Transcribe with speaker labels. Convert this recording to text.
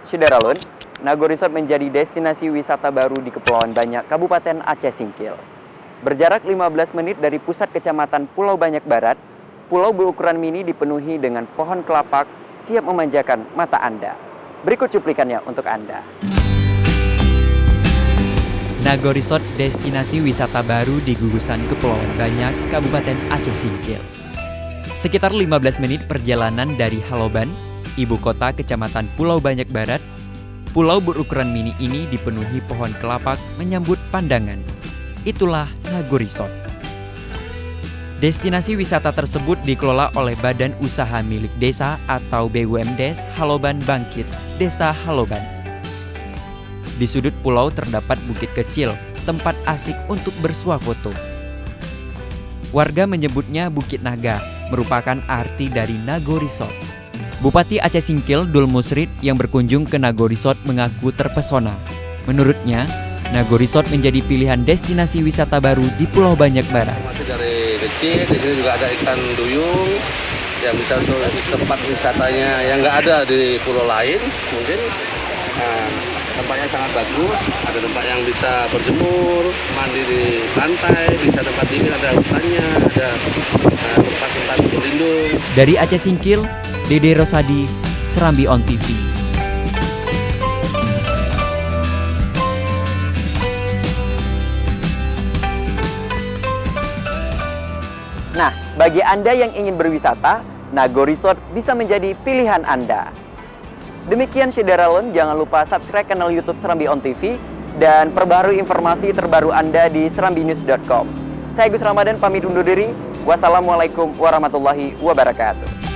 Speaker 1: Syederalun, Nago Resort menjadi destinasi wisata baru di Kepulauan Banyak, Kabupaten Aceh Singkil. Berjarak 15 menit dari pusat kecamatan Pulau Banyak Barat, pulau berukuran mini dipenuhi dengan pohon kelapak siap memanjakan mata Anda. Berikut cuplikannya untuk Anda.
Speaker 2: Nago Resort, destinasi wisata baru di gugusan Kepulauan Banyak, Kabupaten Aceh Singkil. Sekitar 15 menit perjalanan dari Haloban, ibu kota kecamatan Pulau Banyak Barat, pulau berukuran mini ini dipenuhi pohon kelapak menyambut pandangan. Itulah Nago Resort. Destinasi wisata tersebut dikelola oleh Badan Usaha Milik Desa atau BUMDes Haloban Bangkit, Desa Haloban. Di sudut pulau terdapat bukit kecil, tempat asik untuk bersuah foto. Warga menyebutnya Bukit Naga, merupakan arti dari Nago Resort. Bupati Aceh Singkil Dul Musrid yang berkunjung ke Nago Resort mengaku terpesona. Menurutnya, Nago Resort menjadi pilihan destinasi wisata baru di Pulau Banyak Barat.
Speaker 3: Masih dari kecil, di sini juga ada ikan duyung yang bisa untuk tempat wisatanya yang nggak ada di pulau lain mungkin. Tempatnya sangat bagus, ada tempat yang bisa berjemur, mandi di pantai, bisa tempat dingin, ada hutannya, ada tempat-tempat berlindung.
Speaker 2: Dari Aceh Singkil, Dede Rosadi, Serambi On TV.
Speaker 1: Nah, bagi Anda yang ingin berwisata, Nago Resort bisa menjadi pilihan Anda. Demikian Syederalun, jangan lupa subscribe kanal YouTube Serambi On TV dan perbarui informasi terbaru Anda di serambinews.com. Saya Gus Ramadan pamit undur diri. Wassalamualaikum warahmatullahi wabarakatuh.